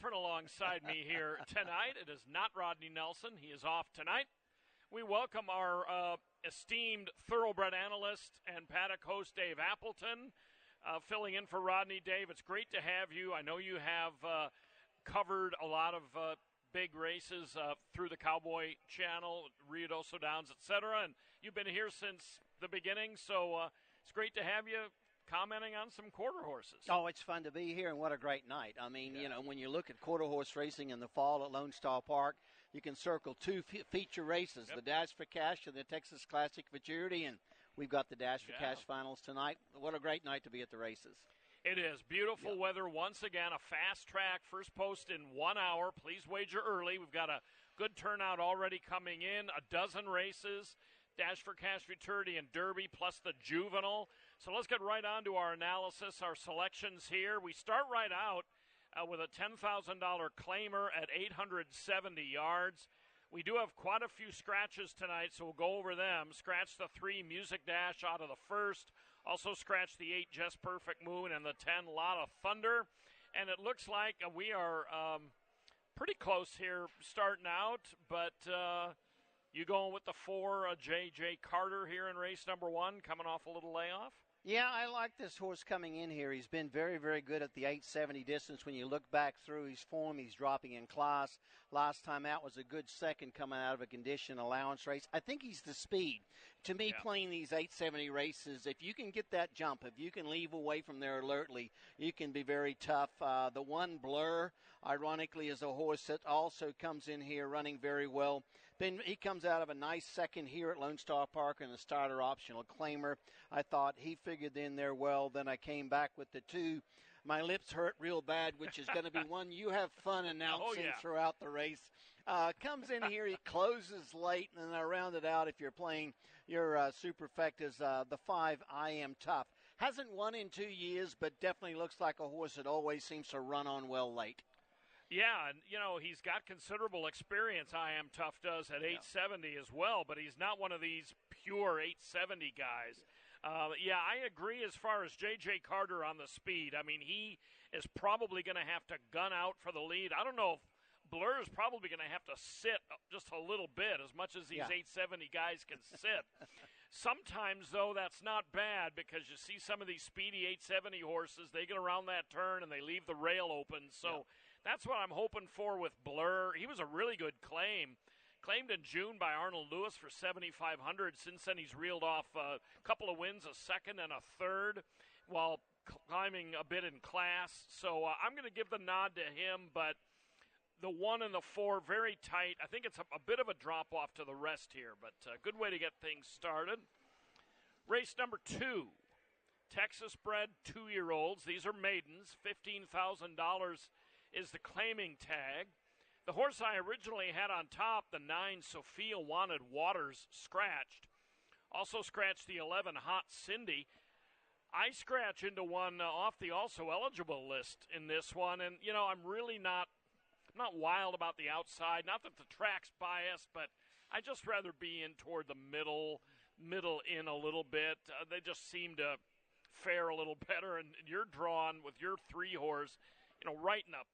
different alongside me here tonight. It is not Rodney Nelson. He is off tonight. We welcome our esteemed thoroughbred analyst and paddock host, Dave Appleton, filling in for Rodney. Dave, it's great to have you. I know you have covered a lot of big races through the Cowboy Channel, Ruidoso Downs, etc., and you've been here since the beginning, so it's great to have you commenting on some quarter horses. Oh, it's fun to be here, and what a great night. I mean, you know, when you look at quarter horse racing in the fall at Lone Star Park, you can circle two feature races, the Dash for Cash and the Texas Classic Futurity, and we've got the Dash for Cash finals tonight. What a great night to be at the races. It is. Beautiful weather once again, a fast track, first post in 1 hour. Please wager early. We've got a good turnout already coming in, a dozen races. Dash for Cash Futurity and Derby, plus the Juvenile. So let's get right on to our analysis, our selections here. We start right out with a $10,000 claimer at 870 yards. We do have quite a few scratches tonight, so we'll go over them. Scratch the 3 Music Dash out of the first. Also scratch the 8 Just Perfect Moon and the 10 Lot of Thunder. And it looks like we are pretty close here starting out, but you going with the 4 J.J. Carter here in race number 1, coming off a little layoff? Yeah, I like this horse coming in here. He's been very, very good at the 870 distance. When you look back through his form, he's dropping in class. Last time out was a good second coming out of a condition allowance race. I think he's the speed. To me, playing these 870 races, if you can get that jump, if you can leave away from there alertly, you can be very tough. The 1 Blur, ironically, is a horse that also comes in here running very well. Then he comes out of a nice second here at Lone Star Park in the starter optional claimer. I thought he figured in there well. Then I came back with the 2. My lips hurt real bad, which is going to be one you have fun announcing throughout the race. Comes in here, he closes late, and then I round it out if you're playing your superfectas. The 5, I Am Tough. Hasn't won in 2 years, but definitely looks like a horse that always seems to run on well late. Yeah, and, you know, he's got considerable experience, I Am Tough does, at 870 as well, but he's not one of these pure 870 guys. I agree as far as J.J. Carter on the speed. I mean, he is probably going to have to gun out for the lead. I don't know if Blur is probably going to have to sit just a little bit, as much as these 870 guys can sit. Sometimes, though, that's not bad, because you see some of these speedy 870 horses, they get around that turn and they leave the rail open. So that's what I'm hoping for with Blur. He was a really good claim. Claimed in June by Arnold Lewis for $7,500. Since then, he's reeled off a couple of wins, a second and a third, while climbing a bit in class. So I'm going to give the nod to him, but the 1 and the 4, very tight. I think it's a bit of a drop-off to the rest here, but a good way to get things started. Race number 2, Texas-bred 2-year-olds. These are maidens. $15,000 is the claiming tag. The horse I originally had on top, the 9 Sophia Wanted Waters, scratched. Also scratched the 11 Hot Cindy. I scratch into one off the also eligible list in this one, and, you know, I'm really not wild about the outside. Not that the track's biased, but I just rather be in toward the middle in a little bit. They just seem to fare a little better, and you're drawn with your 3-horse, you know, right in the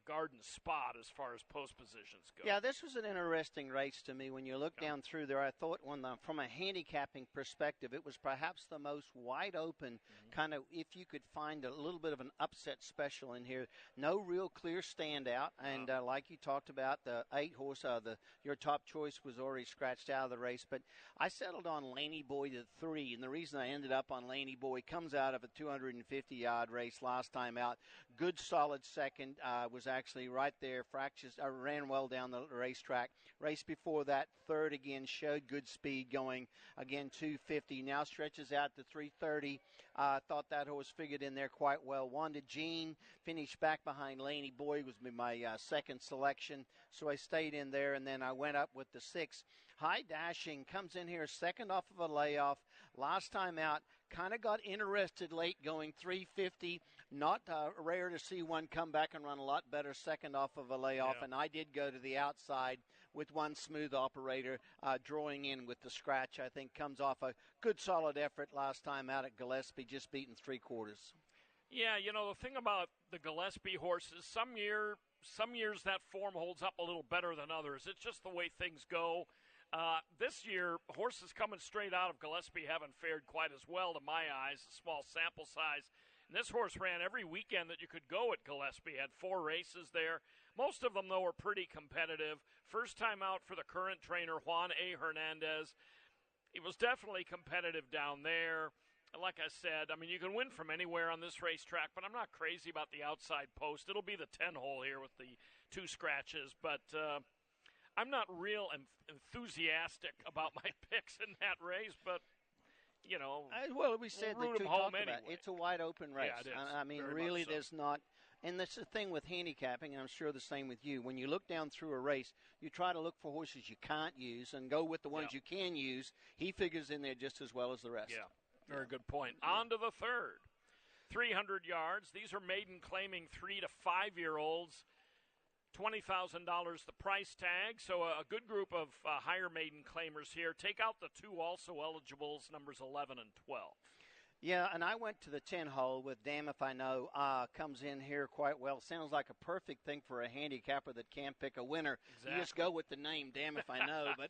garden spot as far as post positions go. Yeah, this was an interesting race to me. When you look down through there, I thought from a handicapping perspective, it was perhaps the most wide open kind of, if you could find a little bit of an upset special in here. No real clear standout, and like you talked about, the 8-horse, your top choice was already scratched out of the race, but I settled on Laney Boy to 3, and the reason I ended up on Laney Boy, comes out of a 250-yard race last time out. Good, solid second, was actually right there, ran well down the racetrack. Race before that, third again, showed good speed going, again, 250, now stretches out to 330. Thought that horse figured in there quite well. Wanda Jean finished back behind Laney Boy, was my second selection, so I stayed in there, and then I went up with the 6. High Dashing comes in here second off of a layoff. Last time out, kind of got interested late going 350. Not rare to see one come back and run a lot better second off of a layoff, and I did go to the outside with one smooth operator drawing in with the scratch. I think comes off a good solid effort last time out at Gillespie, just beating 3/4. Yeah, you know, the thing about the Gillespie horses, some years some years that form holds up a little better than others. It's just the way things go. This year, horses coming straight out of Gillespie haven't fared quite as well to my eyes, a small sample size. And this horse ran every weekend that you could go at Gillespie, had 4 races there. Most of them, though, were pretty competitive. First time out for the current trainer, Juan A. Hernandez. It was definitely competitive down there. Like I said, I mean, you can win from anywhere on this racetrack, but I'm not crazy about the outside post. It'll be the 10-hole here with the 2 scratches, but I'm not real enthusiastic about my picks in that race, but, you know, well, we said we'll that root 'em you home talked about anyway. it's a wide open race. Yeah, it is. I mean, Very really, much so. there's not. And that's the thing with handicapping, and I'm sure the same with you. When you look down through a race, you try to look for horses you can't use and go with the ones you can use. He figures in there just as well as the rest. Yeah, very good point. On to the third. 300 yards. These are maiden claiming 3 to 5-year-olds. $20,000 the price tag, so a good group of higher maiden claimers here. Take out the 2 also eligibles, numbers 11 and 12. Yeah, and I went to the 10-hole with Damn If I Know. Comes in here quite well. Sounds like a perfect thing for a handicapper that can't pick a winner. Exactly. You just go with the name, Damn If I Know. But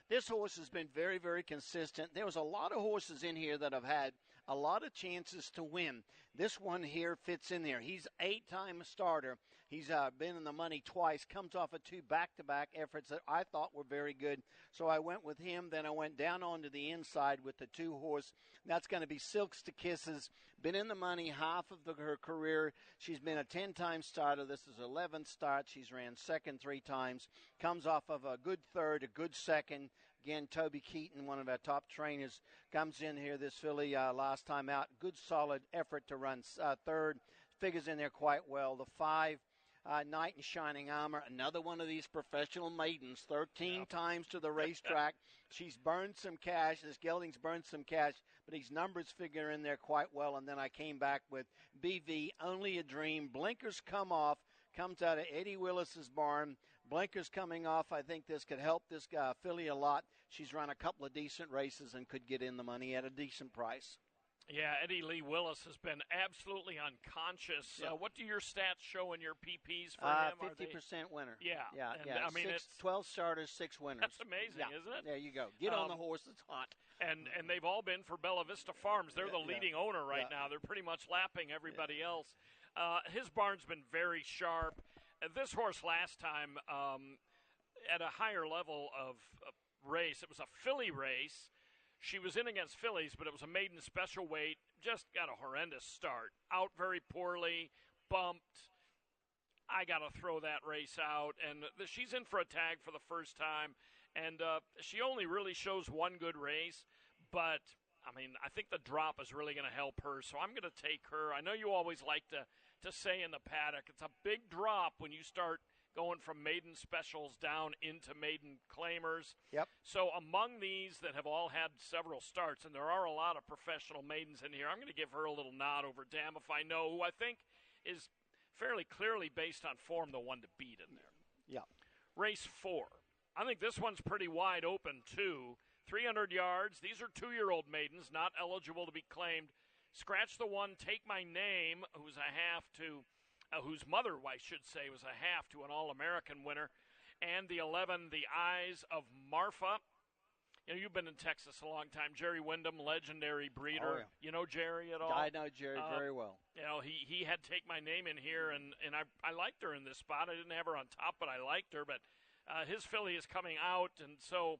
this horse has been very, very consistent. There was a lot of horses in here that have had a lot of chances to win. This one here fits in there. He's 8-time starter. He's been in the money twice, comes off of 2 back-to-back efforts that I thought were very good. So I went with him. Then I went down onto the inside with the 2-horse. That's going to be Silks to Kisses. Been in the money half of her career. She's been a 10-time starter. This is her 11th start. She's ran second 3 times. Comes off of a good third, a good second. Again, Toby Keaton, one of our top trainers, comes in here, this filly, last time out. Good, solid effort to run third. Figures in there quite well. The 5, Knight in Shining Armor, another one of these professional maidens, 13 times to the racetrack. She's burned some cash. This gelding's burned some cash, but these numbers figure in there quite well. And then I came back with BV, Only a Dream. Blinkers come off, comes out of Eddie Willis's barn. Blinkers coming off. I think this could help this filly a lot. She's run a couple of decent races and could get in the money at a decent price. Yeah, Eddie Lee Willis has been absolutely unconscious. Yep. What do your stats show in your PPs for him? 50% winner. Yeah. Yeah. I mean, it's 12 starters, 6 winners. That's amazing, isn't it? There you go. Get on the horse that's hot. And they've all been for Bella Vista Farms. They're the leading owner right now. They're pretty much lapping everybody else. His barn's been very sharp. This horse last time at a higher level of race, it was a filly race. She was in against fillies, but it was a maiden special weight. Just got a horrendous start. Out very poorly, bumped. I got to throw that race out. And she's in for a tag for the first time. And she only really shows one good race. But, I mean, I think the drop is really going to help her. So I'm going to take her. I know you always like to say in the paddock, it's a big drop when you start going from maiden specials down into maiden claimers. Yep. So among these that have all had several starts, and there are a lot of professional maidens in here, I'm going to give her a little nod over Damn If I Know, who I think is fairly clearly based on form the one to beat in there. Yeah. Race 4. I think this one's pretty wide open, too. 300 yards. These are 2-year-old maidens, not eligible to be claimed. Scratch the 1, Take My Name, who's a half to... whose mother, I should say, was a half to an All-American winner, and the 11, The Eyes of Marfa. You know, you've been in Texas a long time. Jerry Wyndham, legendary breeder. Oh, yeah. You know Jerry at all? I know Jerry very well. You know, he had Take My Name in here, and I liked her in this spot. I didn't have her on top, but I liked her. But his filly is coming out, and so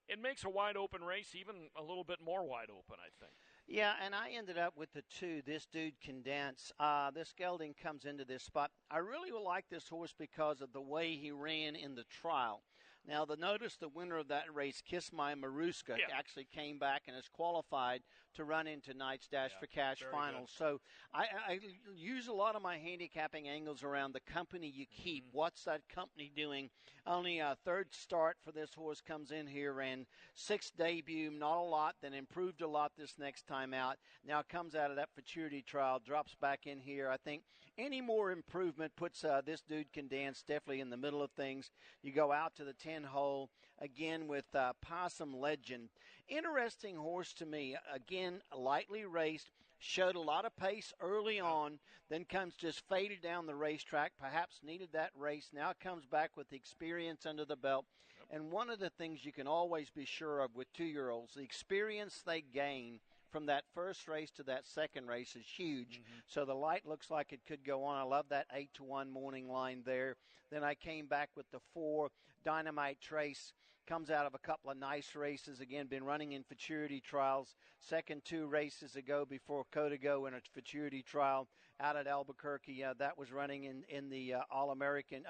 it makes a wide-open race even a little bit more wide open, I think. Yeah, and I ended up with the 2. This Dude Can Dance. This gelding comes into this spot. I really like this horse because of the way he ran in the trial. Now, notice the winner of that race, Kiss My Maruska, actually came back and is qualified to run into Knight's Dash for Cash finals. So I use a lot of my handicapping angles around the company you keep. What's that company doing? Only a 3rd start for this horse comes in here, ran 6th debut, not a lot, then improved a lot this next time out. Now comes out of that futurity trial, drops back in here. I think any more improvement puts This Dude Can Dance definitely in the middle of things. You go out to the 10-hole, again with Possum Legend. Interesting horse to me. Again, lightly raced. showed a lot of pace early on, then comes just faded down the racetrack, perhaps needed that race, now comes back with experience under the belt. And one of the things you can always be sure of with 2-year-olds, the experience they gain from that first race to that second race is huge. So the light looks like it could go on. I love that 8-1 morning line there. Then I came back with the 4 Dynamite Trace. Comes out of a couple of nice races. Again, been running in futurity trials. Second 2 races ago before Codigo in a futurity trial out at Albuquerque. That was running in the All-American,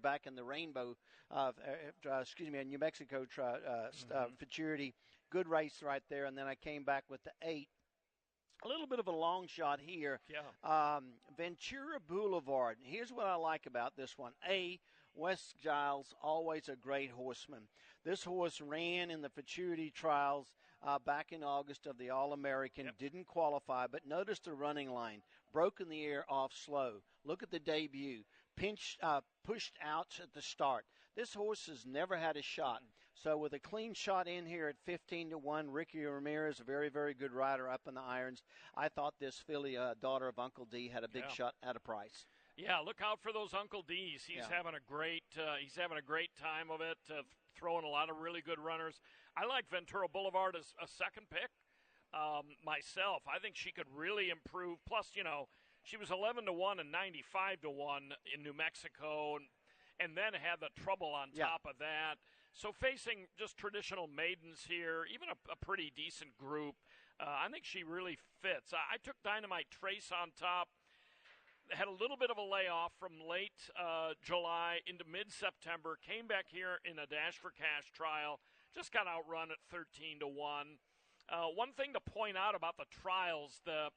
back in the Rainbow, in New Mexico futurity. Good race right there. And then I came back with the 8. A little bit of a long shot here. Yeah. Ventura Boulevard. Here's what I like about this one. Wes Giles, always a great horseman. This horse ran in the futurity trials back in August of the All-American. Didn't qualify, but notice the running line. Broke in the air off slow. Look at the debut. Pushed out at the start. This horse has never had a shot. So with a clean shot in here at 15-1, Ricky Ramirez, a very, very good rider up in the irons. I thought this filly, daughter of Uncle D, had a big shot at a price. Yeah, look out for those Uncle D's. He's having a great time of it, throwing a lot of really good runners. I like Ventura Boulevard as a second pick myself. I think she could really improve. Plus, she was 11-1 and 95-1 in New Mexico, and then had the trouble on top of that. So facing just traditional maidens here, even a pretty decent group, I think she really fits. I took Dynamite Trace on top. Had a little bit of a layoff from late July into mid-September. Came back here in a Dash for Cash trial. Just got outrun at 13-1. One thing to point out about the trials, the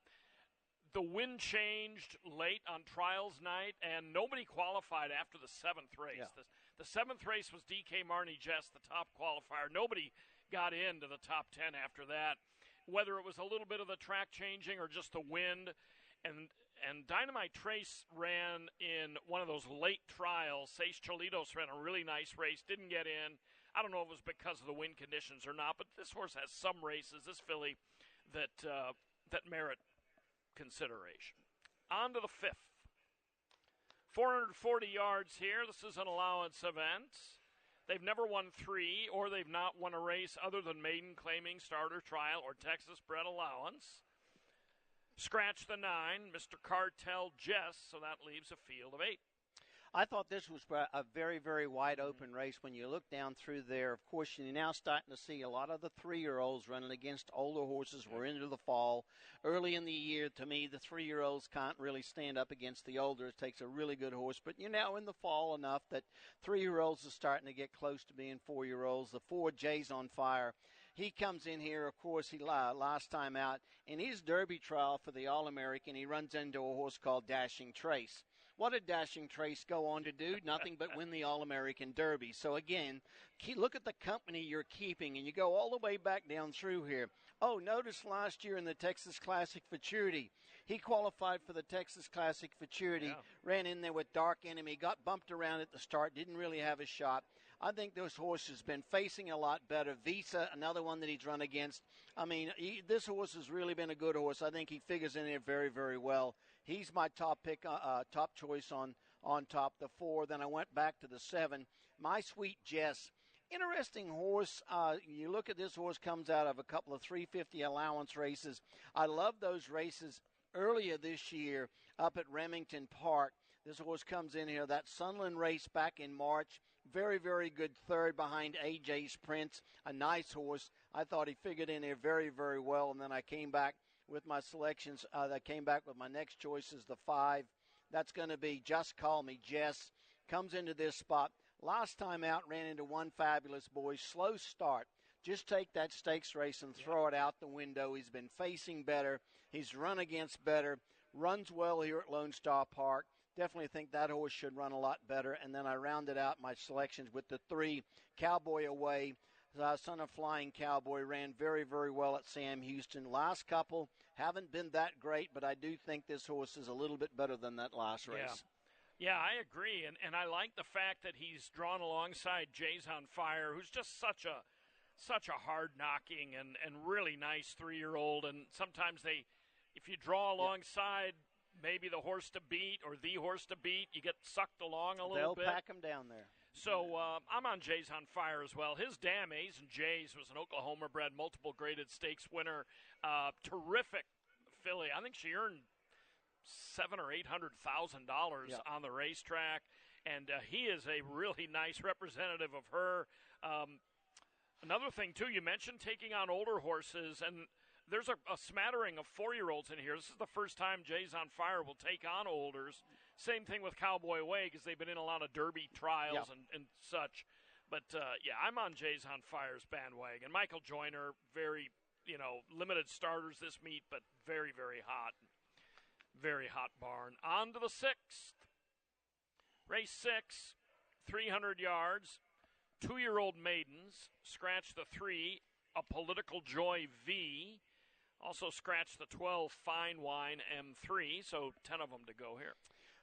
wind changed late on trials night, and nobody qualified after the 7th race. Yeah. The 7th race was D.K. Marnie Jess, the top qualifier. Nobody got into the top 10 after that, whether it was a little bit of the track changing or just the wind. And Dynamite Trace ran in one of those late trials. Seis Cholitos ran a really nice race, didn't get in. I don't know if it was because of the wind conditions or not, but this horse has some races, this filly, that merit consideration. On to the 5th. 440 yards here. This is an allowance event. They've never won 3, or they've not won a race other than maiden claiming starter trial or Texas bred allowance. Scratch the 9, Mr. Cartel Jess, so that leaves a field of 8. I thought this was a very, very wide open race. When you look down through there, of course, you're now starting to see a lot of the 3-year-olds running against older horses. We're into the fall. Early in the year, to me, the 3-year-olds can't really stand up against the older. It takes a really good horse. But you're now in the fall enough that 3-year-olds are starting to get close to being 4-year-olds. The 4, Jay's on Fire. He comes in here, of course, he last time out. In his Derby trial for the All-American, he runs into a horse called Dashing Trace. What did Dashing Trace go on to do? Nothing but win the All-American Derby. So, again, look at the company you're keeping, and you go all the way back down through here. Oh, notice last year in the Texas Classic Futurity, he qualified for the Texas Classic Futurity, ran in there with Dark Enemy, got bumped around at the start, didn't really have a shot. I think this horse has been facing a lot better. Visa, another one that he's run against. I mean, this horse has really been a good horse. I think he figures in there very, very well. He's my top pick, top choice on top. The 4. Then I went back to the 7. My Sweet Jess. Interesting horse. You look at this horse, comes out of a couple of 350 allowance races. I love those races earlier this year up at Remington Park. This horse comes in here. That Sunland race back in March. Very, very good third behind AJ's Prince. A nice horse. I thought he figured in there very, very well. And then I came back with my selections. I came back with my next choice is the 5. That's going to be Just Call Me Jess. Comes into this spot. Last time out, ran into One Fabulous Boy. Slow start. Just take that stakes race and throw it out the window. He's been facing better. He's run against better. Runs well here at Lone Star Park. Definitely think that horse should run a lot better. And then I rounded out my selections with the 3, Cowboy Away. Son of Flying Cowboy ran very, very well at Sam Houston. Last couple haven't been that great, but I do think this horse is a little bit better than that last race. Yeah, I agree. And I like the fact that he's drawn alongside Jay's on Fire, who's just such a hard-knocking and really nice 3-year-old. And sometimes they if you draw alongside maybe the horse to beat or the horse to beat, you get sucked along a little bit. They'll pack them down there. So I'm on Jays on Fire as well. His dam, A's and Jays, was an Oklahoma-bred, multiple graded stakes winner. Terrific filly. I think she earned $700,000 or $800,000 on the racetrack, and he is a really nice representative of her. Another thing, too, you mentioned taking on older horses, and there's a smattering of 4-year-olds in here. This is the first time Jays on Fire will take on olders. Same thing with Cowboy Way, because they've been in a lot of Derby trials and such. But, I'm on Jays on Fire's bandwagon. Michael Joyner, very, limited starters this meet, but very, very hot. Very hot barn. On to the 6th. Race 6, 300 yards. 2-year-old maidens. Scratch the 3, A Political Joy V. Also scratch the 12, Fine Wine M3. So 10 of them to go here.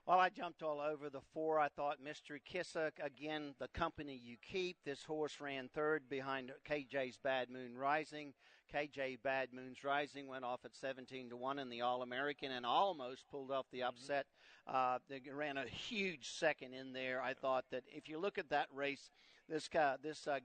Well, I jumped all over the 4. I thought Mystery Kisser, again, the company you keep. This horse ran third behind KJ's Bad Moon Rising. KJ Bad Moon's Rising went off at 17-1 in the All-American and almost pulled off the upset. They ran a huge second in there. I thought that if you look at that race, this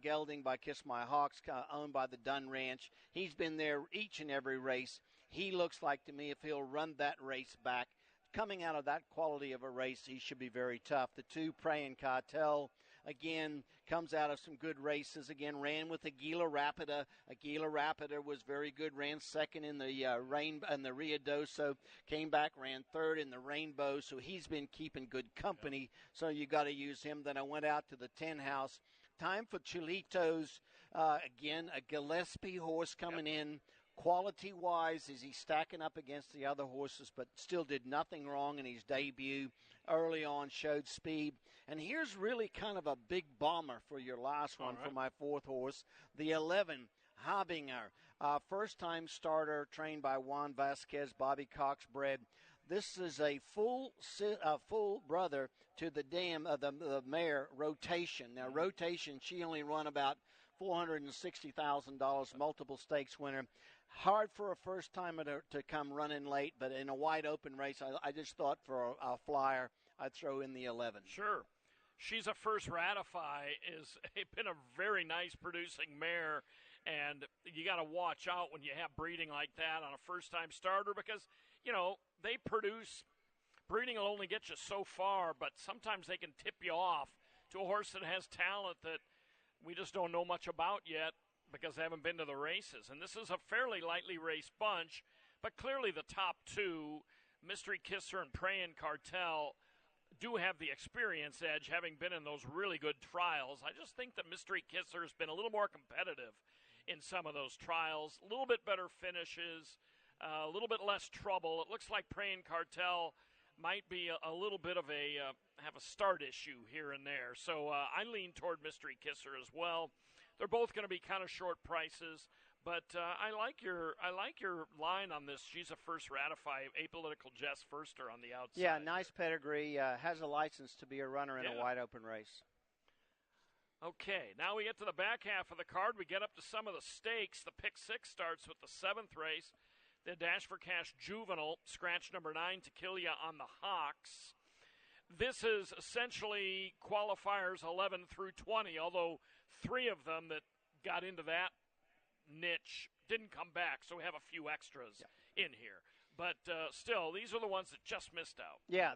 gelding by Kiss My Hawks, owned by the Dunn Ranch, he's been there each and every race. He looks like to me if he'll run that race back, coming out of that quality of a race, he should be very tough. The 2, Praying Cartel, again, comes out of some good races. Again, ran with Aguila Rapida. Aguila Rapida was very good, ran second in the the Riadoso, came back, ran third in the Rainbow, so he's been keeping good company, so you got to use him. Then I went out to the 10 house. Time for Chilitos. Again, a Gillespie horse coming in. Quality-wise, is he stacking up against the other horses, but still did nothing wrong in his debut. Early on, showed speed. And here's really kind of a big bomber for your last one for my 4th horse, the 11, Habinger. First-time starter, trained by Juan Vasquez, Bobby Cox bred. This is a full brother to the dam of the mare Rotation. Now, Rotation, she only run about $460,000, multiple stakes winner. Hard for a first-timer to come running late, but in a wide-open race, I just thought for a flyer, I'd throw in the 11. Sure. She's a first ratify, is been a very nice producing mare, and you got to watch out when you have breeding like that on a first-time starter because, they produce. Breeding will only get you so far, but sometimes they can tip you off to a horse that has talent that we just don't know much about yet because they haven't been to the races. And this is a fairly lightly raced bunch, but clearly the top 2, Mystery Kisser and Praying Cartel, do have the experience edge, having been in those really good trials. I just think that Mystery Kisser has been a little more competitive in some of those trials, a little bit better finishes, a little bit less trouble. It looks like Praying Cartel might be a little bit of have a start issue here and there. So I lean toward Mystery Kisser as well. They're both going to be kind of short prices, but I like your line on this. She's a first ratify, Apolitical Jess Firster on the outside. Yeah, nice pedigree. Has a license to be a runner in a wide open race. Okay, now we get to the back half of the card. We get up to some of the stakes. The pick 6 starts with the 7th race. The Dash for Cash Juvenile, scratch number 9, to kill ya on the Hawks. This is essentially qualifiers 11 through 20, although 3 of them that got into that niche didn't come back, so we have a few extras in here. But still, these are the ones that just missed out. Yeah,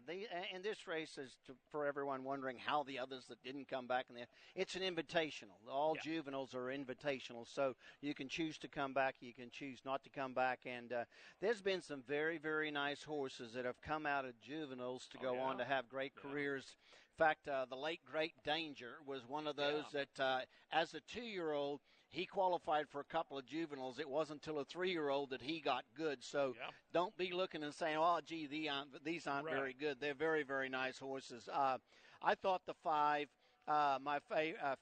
and this race is for everyone wondering how the others that didn't come back. It's an invitational. All juveniles are invitational, so you can choose to come back, you can choose not to come back. And there's been some very, very nice horses that have come out of juveniles to go on to have great careers. In fact, the late Great Danger was one of those that, as a 2-year-old, he qualified for a couple of juveniles. It wasn't until a 3-year-old that he got good. So don't be looking and saying, oh, gee, these aren't very good. They're very, very nice horses. I thought the 5, my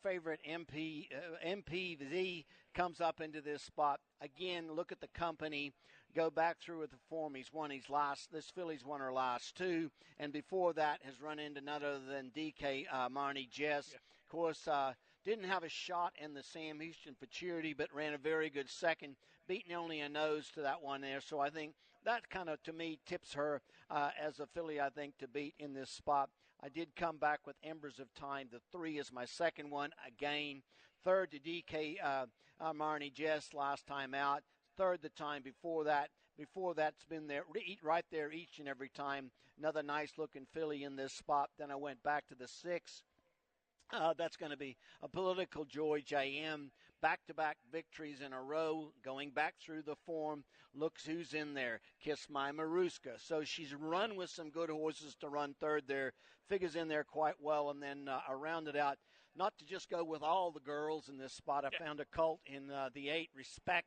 favorite MPV comes up into this spot. Again, look at the company. Go back through with the form. He's won his last. This filly's won her last 2. And before that has run into none other than DK Marnie Jess. Yeah. Of course, didn't have a shot in the Sam Houston Futurity, but ran a very good second, beating only a nose to that one there. So I think that kind of, to me, tips her as a filly, I think, to beat in this spot. I did come back with Embers of Time. The 3 is my second one. Again, third to DK Marnie Jess last time out. Third the time before that. Before that's been there, right there each and every time. Another nice-looking filly in this spot. Then I went back to the 6. That's going to be a Political Joy JM. Back-to-back victories in a row, going back through the form. Looks who's in there. Kiss My Maruska. So she's run with some good horses to run third there. Figures in there quite well, and then I rounded out, not to just go with all the girls in this spot. I found a colt in the 8, Respect.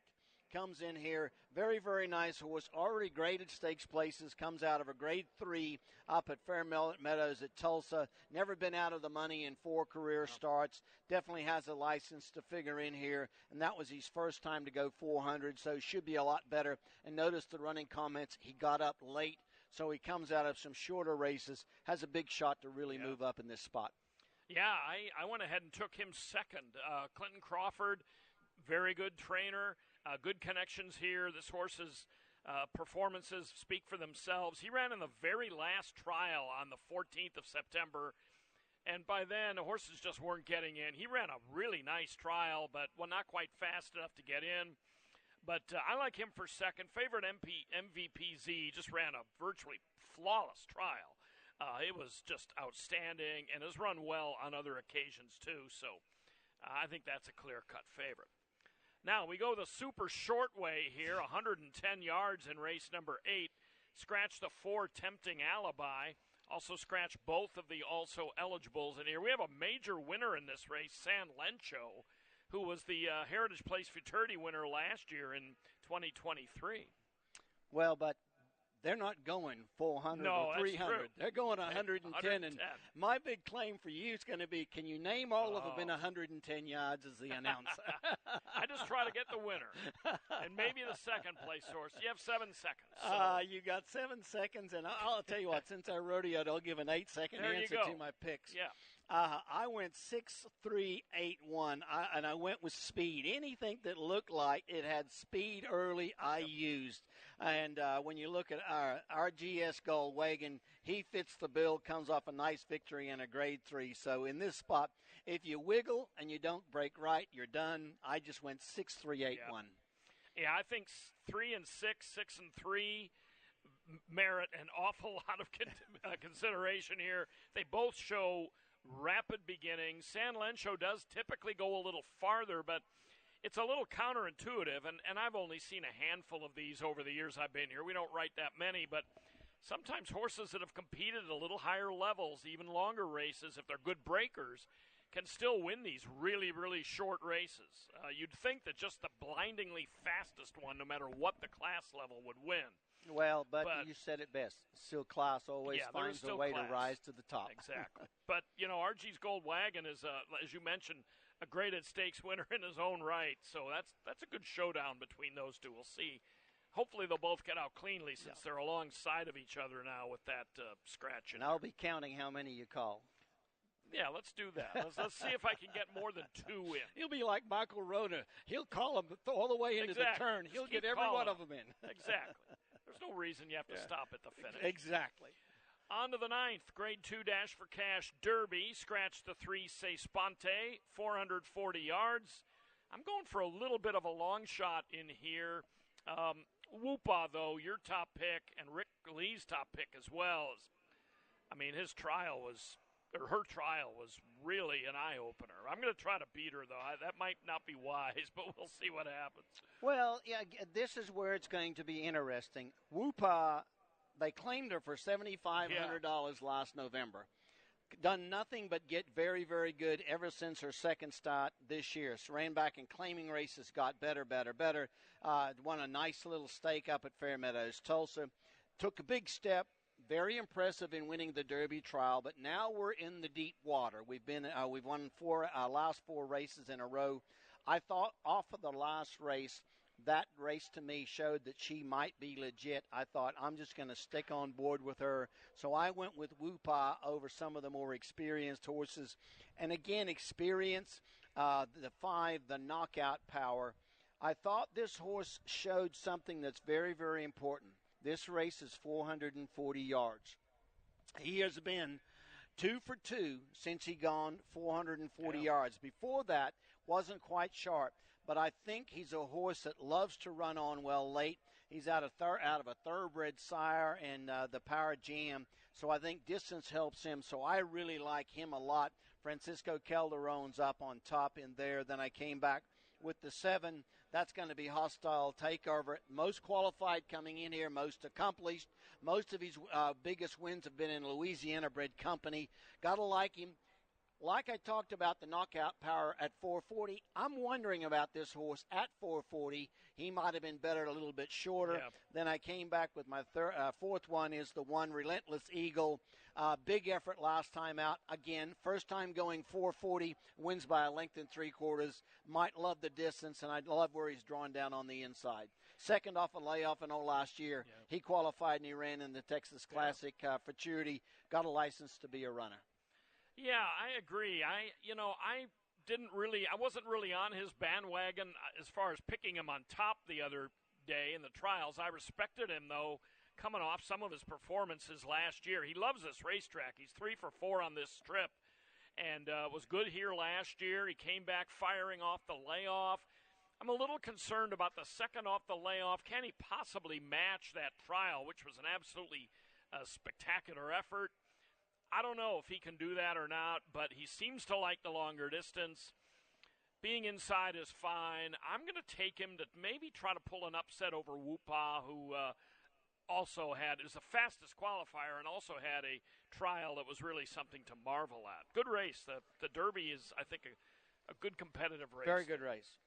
Comes in here, very, very nice horse, already graded stakes places, comes out of a grade 3 up at Fairmount Meadows at Tulsa. Never been out of the money in 4 career starts. Definitely has a license to figure in here, and that was his first time to go 400, so should be a lot better. And notice the running comments, he got up late, so he comes out of some shorter races, has a big shot to really move up in this spot. Yeah, I went ahead and took him second. Clinton Crawford, very good trainer. Good connections here. This horse's performances speak for themselves. He ran in the very last trial on the 14th of September, and by then the horses just weren't getting in. He ran a really nice trial, but not quite fast enough to get in. But I like him for second. Favorite MVPZ just ran a virtually flawless trial. It was just outstanding and has run well on other occasions too. So I think that's a clear-cut favorite. Now, we go the super short way here, 110 yards in race number 8. Scratch the 4, Tempting Alibi. Also scratch both of the also eligibles in here. We have a major winner in this race, San Lencho, who was the Heritage Place Futurity winner last year in 2023. Well, but they're not going 400 or 300. They're going 110. And my big claim for you is going to be, can you name all of them in 110 yards as the announcer? I just try to get the winner. And maybe the second place horse. You have 7 seconds. So. You got 7 seconds, and I'll tell you what, since I rodeoed, I'll give an 8-second answer to my picks. Yeah. I went 6, 3, 8, 1, and I went with speed. Anything that looked like it had speed early, I used. And when you look at our RGS Gold Wagon, he fits the bill, comes off a nice victory in a grade 3. So in this spot, if you wiggle and you don't break right, you're done. I just went 6, 3, 8, 1. Yeah, I think 3 and 6, 6 and 3 merit an awful lot of consideration here. They both show rapid beginnings. San Lencho does typically go a little farther, but it's a little counterintuitive, and I've only seen a handful of these over the years I've been here. We don't write that many, but sometimes horses that have competed at a little higher levels, even longer races, if they're good breakers, can still win these really, really short races. You'd think that just the blindingly fastest one, no matter what the class level, would win. Well, but you said it best. Still class always finds a way to rise to the top. Exactly. But, RG's Gold Wagon is, as you mentioned, a graded stakes winner in his own right. So that's a good showdown between those two. We'll see. Hopefully they'll both get out cleanly since they're alongside of each other now with that scratch. And I'll be counting how many you call. Yeah, let's do that. Let's see if I can get more than 2 in. He'll be like Michael Rona. He'll call them all the way into the turn. He'll get every one of them in. Exactly. There's no reason you have to stop at the finish. Exactly. On to the 9th, Grade 2 Dash for Cash Derby. Scratch the 3, Say Sponte, 440 yards. I'm going for a little bit of a long shot in here. Whoopah, though, your top pick, and Rick Lee's top pick as well. His trial was, or her trial was really an eye-opener. I'm going to try to beat her, though. That might not be wise, but we'll see what happens. Well, yeah, this is where it's going to be interesting. Whoopah, they claimed her for $7,500 last November. Done nothing but get very, very good ever since her second start this year. So ran back in claiming races, got better. Won a nice little stake up at Fairmeadows, Tulsa. Took a big step. Very impressive in winning the Derby trial, but now we're in the deep water. We've won last 4 races in a row. I thought off of the last race, that race to me showed that she might be legit. I thought I'm just going to stick on board with her. So I went with Whoopah over some of the more experienced horses. And again, experience, the 5, the knockout power. I thought this horse showed something that's very, very important. This race is 440 yards. He has been 2 for 2 since he gone 440 yards. Before that, wasn't quite sharp, but I think he's a horse that loves to run on well late. He's out of a thoroughbred sire and the Power Jam, so I think distance helps him. So I really like him a lot. Francisco Calderon's up on top in there. Then I came back with the 7. That's going to be Hostile Takeover. Most qualified coming in here, most accomplished. Most of his biggest wins have been in Louisiana bred company. Got to like him. Like I talked about the knockout power at 440, I'm wondering about this horse at 440. He might have been better a little bit shorter. Yeah. Then I came back with my fourth one is the one, Relentless Eagle. Big effort last time out. Again, first time going 440, wins by a length and 3/4. Might love the distance, and I love where he's drawn down on the inside. Second off a layoff in last year. Yeah. He qualified and he ran in the Texas Classic Futurity. Got a license to be a runner. Yeah, I agree. I wasn't really on his bandwagon as far as picking him on top the other day in the trials. I respected him, though, coming off some of his performances last year. He loves this racetrack. He's 3 for 4 on this strip and was good here last year. He came back firing off the layoff. I'm a little concerned about the second off the layoff. Can he possibly match that trial, which was an absolutely spectacular effort? I don't know if he can do that or not, but he seems to like the longer distance. Being inside is fine. I'm going to take him to maybe try to pull an upset over Whoopah, who is the fastest qualifier and also had a trial that was really something to marvel at. Good race. The Derby is, I think, a good competitive race. Very good race.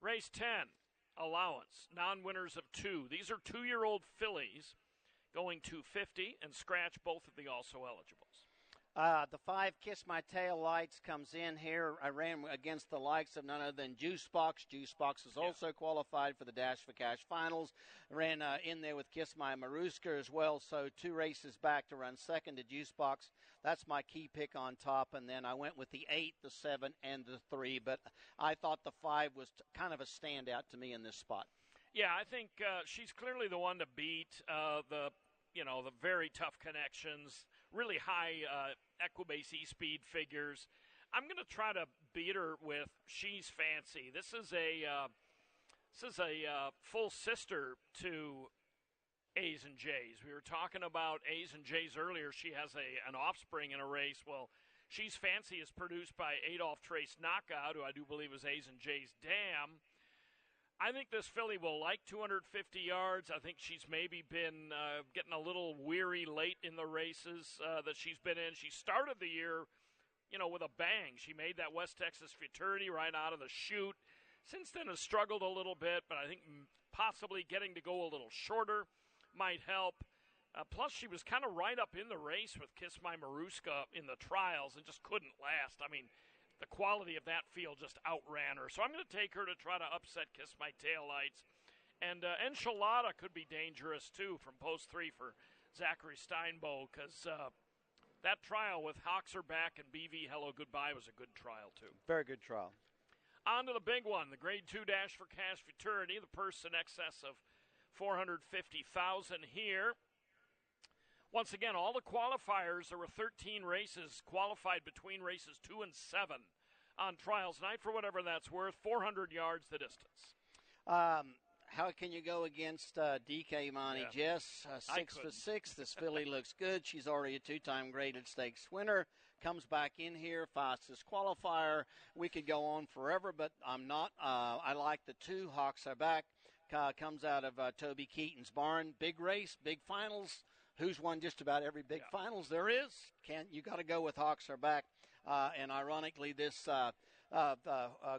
Race 10, Allowance, non-winners of 2. These are 2-year-old fillies going 250 and scratch both of the also eligibles. The 5 Kiss My Tail Lights comes in here. I ran against the likes of none other than Juice Box. Juice Box is also qualified for the Dash for Cash finals. Ran in there with Kiss My Maruska as well. So 2 races back to run second to Juice Box. That's my key pick on top. And then I went with the 8, the 7, and the 3. But I thought the 5 was kind of a standout to me in this spot. Yeah, I think she's clearly the one to beat. The very tough connections, really high Equibase E-speed figures. I'm going to try to beat her with She's Fancy. This is a full sister to A's and J's. We were talking about A's and J's earlier. She has an offspring in a race. Well, She's Fancy is produced by Adolph Trace Knockout, who I do believe is A's and J's dam. I think this filly will like 250 yards. I think she's maybe been getting a little weary late in the races that she's been in. She started the year, with a bang. She made that West Texas Futurity right out of the chute. Since then has struggled a little bit, but I think possibly getting to go a little shorter might help. Plus, she was kind of right up in the race with Kiss My Maruska in the trials and just couldn't last. I mean, the quality of that field just outran her. So I'm going to take her to try to upset Kiss My Taillights. And Enchilada could be dangerous, too, from post 3 for Zachary Steinbo, because that trial with Hoxerback and BV Hello Goodbye was a good trial, too. Very good trial. On to the big one, the Grade 2 Dash for Cash Futurity, the purse in excess of $450,000 here. Once again, all the qualifiers, there were 13 races qualified between races 2 and 7 on trials night, for whatever that's worth, 400 yards the distance. How can you go against DK Monty Jess? 6 for 6. This filly looks good. She's already a 2-time graded stakes winner. Comes back in here, fastest qualifier. We could go on forever, but I'm not. I like the 2. Hawks are back. Comes out of Toby Keaton's barn. Big race, big finals. Who's won just about every big finals there is? You got to go with Hawks are back. And ironically, this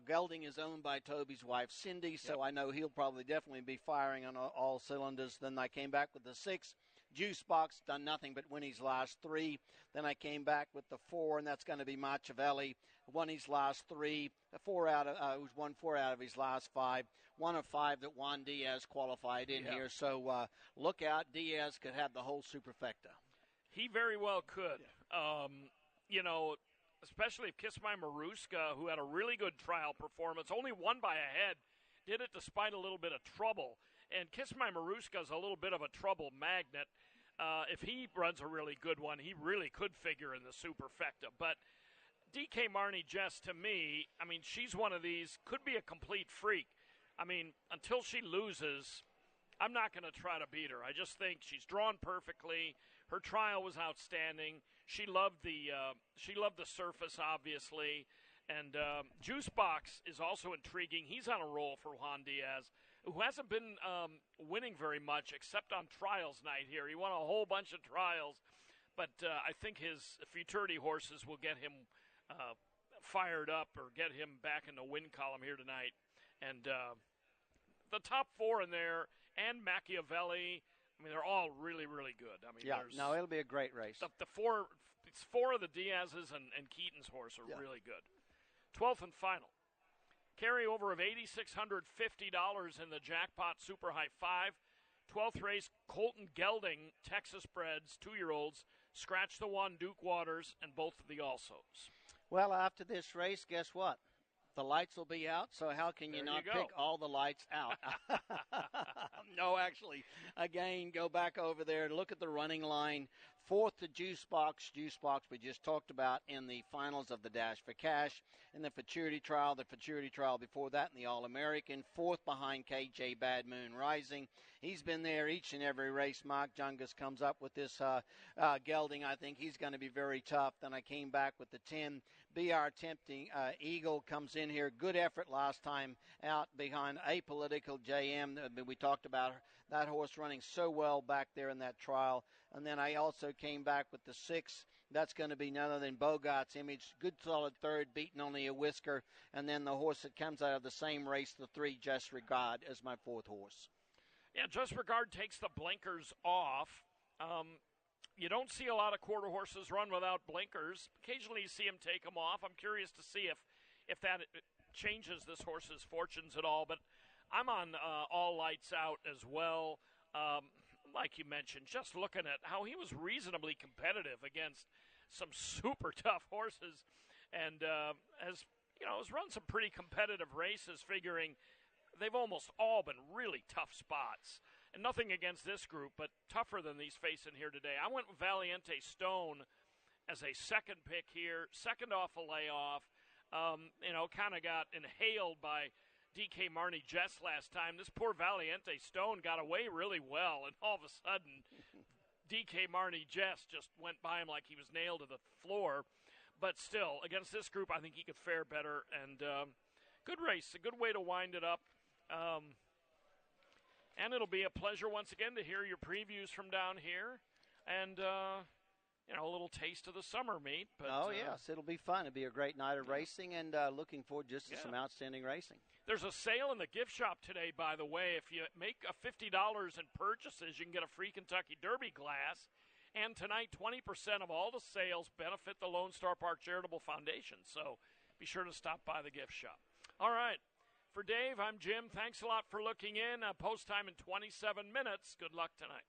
gelding is owned by Toby's wife, Cindy, so I know he'll probably definitely be firing on all cylinders. Then I came back with the 6. Juice Box, done nothing but win his last 3. Then I came back with the 4, and that's going to be Machiavelli. Won his last 3. Who's won 4 out of his last 5. 1 of 5 that Juan Diaz qualified in here. So look out. Diaz could have the whole superfecta. He very well could. Especially if Kiss My Maruska, who had a really good trial performance, only won by a head, did it despite a little bit of trouble. And Kiss My Maruska is a little bit of a trouble magnet. If he runs a really good one, he really could figure in the superfecta. But DK Marnie Jess, to me, I mean, she's one of these, could be a complete freak. I mean, until she loses, I'm not going to try to beat her. I just think she's drawn perfectly. Her trial was outstanding. She loved the surface, obviously. And Juicebox is also intriguing. He's on a roll for Juan Diaz, who hasn't been winning very much except on trials night here. He won a whole bunch of trials, but I think his futurity horses will get him fired up or get him back in the win column here tonight. And the top four in there and Machiavelli, I mean, they're all really, really good. I mean, no, it'll be a great race. It's four of the Diaz's and Keaton's horse are really good. 12th and final. Carryover of $8,650 in the Jackpot Super High 5. 12th race, Colton Gelding, Texas breds, 2-year-olds, scratch the one, Duke Waters, and both of the Alsos. Well, after this race, guess what? The lights will be out, so how can you not pick all the lights out? No, actually, again, go back over there and look at the running line. 4th, the Juicebox we just talked about in the finals of the Dash for Cash. In the Futurity Trial before that in the All-American. 4th behind KJ Bad Moon Rising. He's been there each and every race. Mark Jungus comes up with this gelding. I think he's going to be very tough. Then I came back with the 10. BR Tempting Eagle comes in here. Good effort last time out behind Apolitical JM. We talked about that horse running so well back there in that trial. And then I also came back with the 6. That's going to be none other than Bogart's Image. Good solid third, beating only a whisker. And then the horse that comes out of the same race, the 3, Just Regard, as my 4th horse. Yeah, Just Regard takes the blinkers off. You don't see a lot of quarter horses run without blinkers. Occasionally you see them take them off. I'm curious to see if that changes this horse's fortunes at all. But I'm on All Lights Out as well. Like you mentioned, just looking at how he was reasonably competitive against some super tough horses, and has run some pretty competitive races, figuring they've almost all been really tough spots. And nothing against this group, but tougher than these facing here today. I went with Valiente Stone as a second pick here, second off a layoff. Kind of got inhaled by DK Marnie Jess last time. This poor Valiente Stone got away really well, and all of a sudden, DK Marnie Jess just went by him like he was nailed to the floor. But still, against this group, I think he could fare better. And good race, a good way to wind it up. And it'll be a pleasure once again to hear your previews from down here. And a little taste of the summer meet. But, yes, it'll be fun. It'll be a great night of racing, and looking forward just to some outstanding racing. There's a sale in the gift shop today, by the way. If you make $50 in purchases, you can get a free Kentucky Derby glass. And tonight, 20% of all the sales benefit the Lone Star Park Charitable Foundation. So be sure to stop by the gift shop. All right. For Dave, I'm Jim. Thanks a lot for looking in. Post time in 27 minutes. Good luck tonight.